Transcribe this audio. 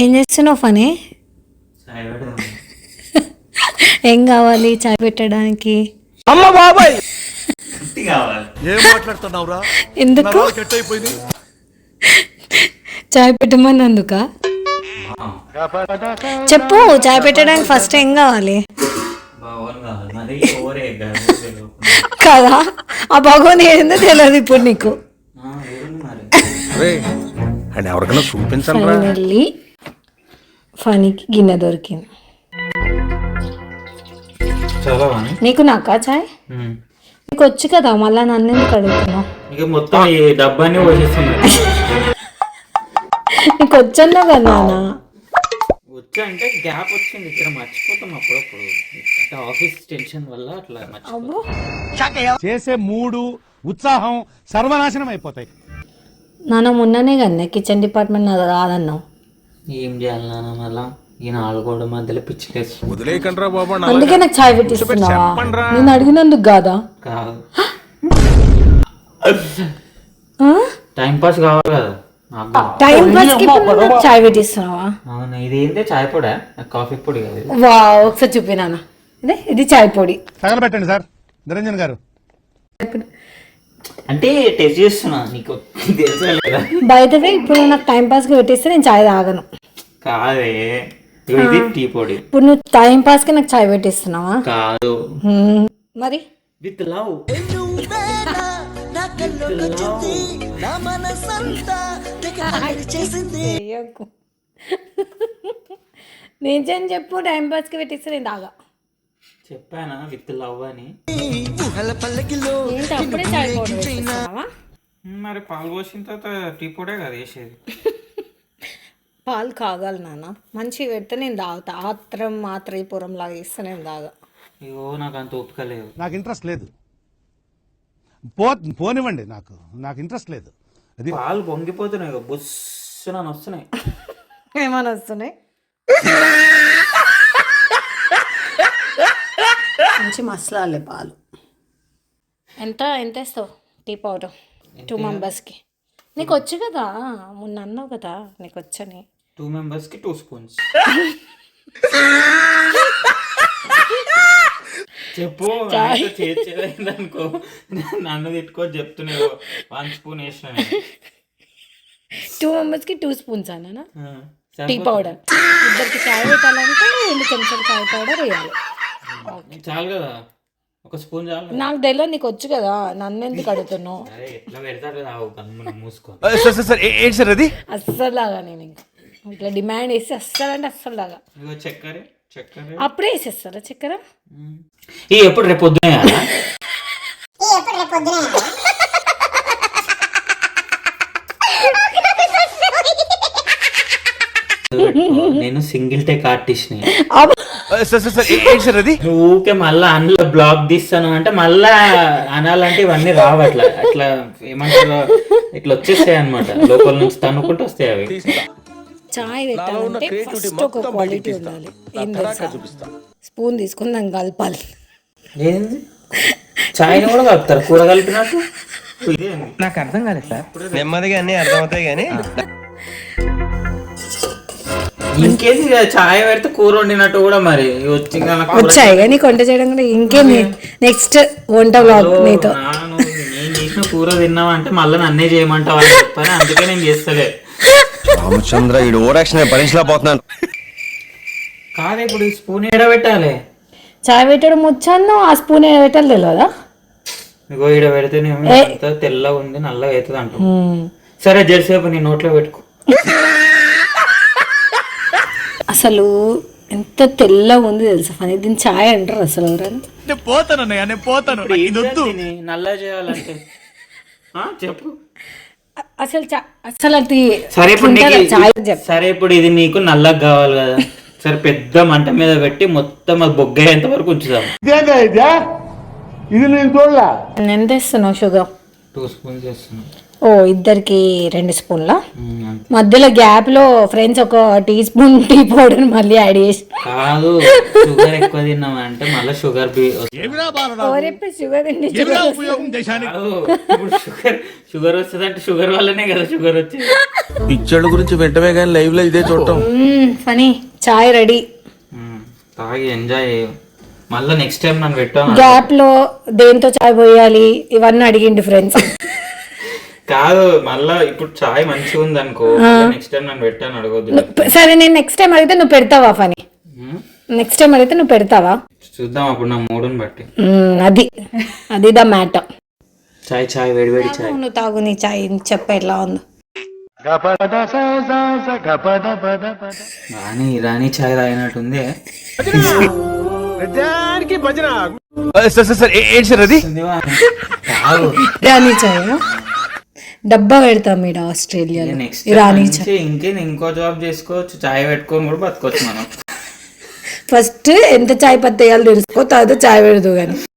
ఏం చేస్తున్నావు ఫనీ? ఏం కావాలి చాయ్ పెట్టడానికి? అమ్మ బాబాయ్ ఏం మాట్లాడుతున్నావురా? ఎందుకు చాయ్ పెట్టమన్నందుక? చెప్పు, చాయ్ పెట్టడానికి ఫస్ట్ ఏం కావాలి కదా? ఆ భగవాన్ ఏందో తెలియదు ఇప్పుడు నీకు. ఎవరికైనా చూపించాలి. ఫైనల్లీ ఫనీకి గిన్నె దొరికింది. నీకు నాకా చాయ్? నీకు వచ్చు కదా, మళ్ళా నన్ను ఎందుకు అడుగుతున్నావు? నీకు వచ్చన్నా కదా నాన్న? వచ్చా అంటే గ్యాప్ వచ్చింది, ఇక్కడ మర్చిపోతాం అప్పుడప్పుడు ఆఫీస్ టెన్షన్ వల్ల అట్లా మర్చిపోతాం. చేసే మూడు ఉత్సాహం సర్వనాశనం అయిపోతాయి. నాన్న మొన్ననే కదా కిచెన్ డిపార్ట్మెంట్ నాది రాదన్నావు. ఏం చేయాలి నాన్న, మళ్ళా ఈ 4 గోడ మధ్యలో పిచ్చిలేసి వదిలేయకండ్రా బాబా. అందుకే నాకు చాయ్ పెట్టిస్తున్నావా? నేను అడిగినందుకు కాదా? కాదు, టైం పాస్ కావాలి కదా నాకు. టైం పాస్ కి చాయ్ పెట్టిస్తున్నావా? అవును, ఇది ఏంటి చాయ్ పొడా? కాఫీ పొడి కాదు. వా, ఒకసారి చూపి నాన్న. ఇది చాయ్ పొడి. తగలబెట్టండి సార్ నిరంజన్ గారు. అంటే టెస్ట్ చేస్తున్నా, నీకు తెలుసా? బయట ఇప్పుడు నాకు టైం పాస్ కి పెట్టిస్తే నేను చాయ్ తాగను. కాదే, ఇది టీ పొడి. ఇప్పుడు నువ్వు టైం పాస్ కి నాకు చాయ్ పెట్టిస్తున్నావా? కాదు మరి విత్ లవ్. నిజం చెప్పు, టైం పాస్ కి పెట్టిస్తే నేను తాగా. చెప్పానా విత్ లవ్ అని? ఏంటి అప్పుడే చాయ్ పౌడర్ వేస్తున్నావా? మరి పాలు పోసిన తర్వాత టీ పొడే కదా వేసేది. పాలు కాగాలి నాన్న, మంచిగా పెడితే నేను తాగుతా. మాత్రపురం లాగా ఇస్తే నేను తాగా. అయ్యో నాకు అంత ఓపిక లేదు. నాకు ఇంట్రెస్ట్ లేదు. పోనివ్వండి, నాకు ఇంట్రెస్ట్ లేదు. అది పాలు పొంగిపోతున్నాయి, బుస్సున వస్తున్నాయి. ఏమని వస్తున్నాయి? మంచి మసలాలే పాలు. ఎంత వేస్తావు టీ పౌడర్ 2 మెంబర్స్కి? నీకు వచ్చు కదా, మొన్న అన్నావు కదా నీకు వచ్చని. 2 మెంబర్స్కి 2 స్పూన్స్. చెప్పు, చేర్చేదనుకో నన్ను తిట్టుకో చెప్తున్నావు. 1 స్పూన్ వేసిన. 2 మెంబర్స్కి 2 స్పూన్స్ అన్నా టీ పౌడర్. ఇద్దరికి చాయ్ పెట్టాలంటే 2 చెంచాలు చాయ్ పౌడర్ వేయాలి. చాలు కదా, 1 స్పూన్ చాలు. నాకు తెలియదు, నీకు వచ్చు కదా, నన్ను ఎందుకు అడుగుతున్నావు? ఎట్లా పెడతాడు మూసుకో. అది అస్సలు లాగా నేను ఇంకా ఇట్లా డిమాండ్ వేసి అస్సలు అంటే అస్సలు లాగా. చక్కెర అప్పుడే వేసేస్తారా చక్కెర? ఎప్పుడు రేపు పొద్దునే నేను సింగిల్ టేక్ ఆర్టిస్ట్ ని. ఊకే మళ్ళా అందులో బ్లాక్ తీస్తాను అంటే మళ్ళా అనాలంటే ఇవన్నీ రావు. అట్లా ఏమంటారు, ఇట్లా వచ్చేస్తాయి అనమాట, లోపల నుంచి తన్నుకుంటూ వస్తాయి అవి. చాయ్ పెట్టాలంటే ఫస్ట్ ఒక క్వాలిటీ ఉండాలి. ఏం తెలుసా? స్పూన్ తీసుకుని దాన్ని కలపాలి. ఏంది చాయ్ కూడా కలుపుతారు కూర కలిపినట్టు? నాకు అర్థం కాలేదు సార్. నెమ్మదిగా అన్ని అర్థమవుతాయి కానీ ఇంకేది చాయ్ పెడితే కూర వండినట్టు కూడా మరి వచ్చాయి కానీ వంట చేయడం కూడా. ఇంకేంది నెక్స్ట్ వంట బ్లాగ్ నీతో. నేను చేసిన కూర తిన్నావా అంటే మళ్ళీ నన్నే చేయమంటావా అని చెప్పాను, అందుకే నేను చేస్తలే. రామచంద్ర ఈ ఓవరాక్షన్ భరించలేకపోతున్నాను. కాదు, ఇప్పుడు ఈ స్పూన్ ఏడ పెట్టాలి? చాయ్ పెట్టడం వచ్చాను, ఆ స్పూన్ ఏడ పెట్టాలి తెలియదా? ఇగో ఈడ పెడితేనేమో తెల్లగా ఉంది, నల్లగా అవుతుంది అంట. సరే జెర్సేపు నీ నోట్లో పెట్టుకో. అసలు ఎంత తెల్లగా ఉంది తెలుసా ఫనీ, దీన్ని చాయ్ అంటారు అసలు ఎవరైనా? నల్ల చేయాలంటే చెప్పు అసలు అసలు అది. సరే ఇప్పుడు ఇది నీకు నల్లగా కావాలి కదా, సరే పెద్ద మంట మీద పెట్టి మొత్తం అది బొగ్గయ్యేంత వరకు ఉంచుదాం. ఇది నేను చూడలా. ఎంత వేస్తున్నావు షుగర్? 2 స్పూన్స్ వేస్తున్నాను. ఓ ఇద్దరికి 2 స్పూన్ల అంతే. మధ్యలో గ్యాప్లో ఫ్రెండ్స్ ఒక టీ స్పూన్ టీ పౌడర్ మళ్ళీ యాడ్ చేసి కాదు షుగర్ ఎక్కువ తిన్నామా అంటే మళ్ళీ షుగర్ షుగర్ ఉపయోగం దేశానికి కాదు ఇప్పుడు షుగర్ వస్తుంది అంటే షుగర్ వల్లనే కదా షుగర్ వచ్చేది. పిక్చర్ల గురించి వెంటనే కానీ లైవ్ లో ఇదే చూడటం. ఫనీ చాయ్ రెడీ. తాగి ఎంజాయ్ మళ్ళీ నెక్స్ట్ టైం నన్ను పెట్టాను గ్యాప్ లో దేంతో చాయ్ పోయాలి ఇవన్నీ అడిగిండు ఫ్రెండ్స్. కాదు మళ్ళా ఇప్పుడు చాయ్ మంచిగా ఉంది అనుకో నెక్స్ట్ టైం నన్ను పెట్టాను అడగొద్దు. సరే నేను నెక్స్ట్ టైం అడిగితే నువ్వు పెడతావా ఫనీ? నెక్స్ట్ టైం అడిగితే నువ్వు పెడతావా? చూద్దాం అప్పుడు నా మూడుని బట్టి. అది ద మ్యాటర్. చాయ్ వేడి చాయ్. నువ్వు తాగు నీ చాయ్ చెప్ప ఎట్లా ఉందో. రాణి చాయ్ తాగినట్టుంది. ఏంటి సార్ అది? కాదు రాణి చాయ్ డబ్బా పెడతాం మీరు ఆస్ట్రేలియాలో. నెక్స్ట్ రాణి చాయ్ ఇంకో జాబ్ చేసుకోవచ్చు, చాయ్ పెట్టుకొని కూడా బతకొచ్చు మనం. ఫస్ట్ ఎంత చాయ్ పత్తి వేయాలో తెలుసుకో, తర్వాత చాయ్ పెడదు కానీ.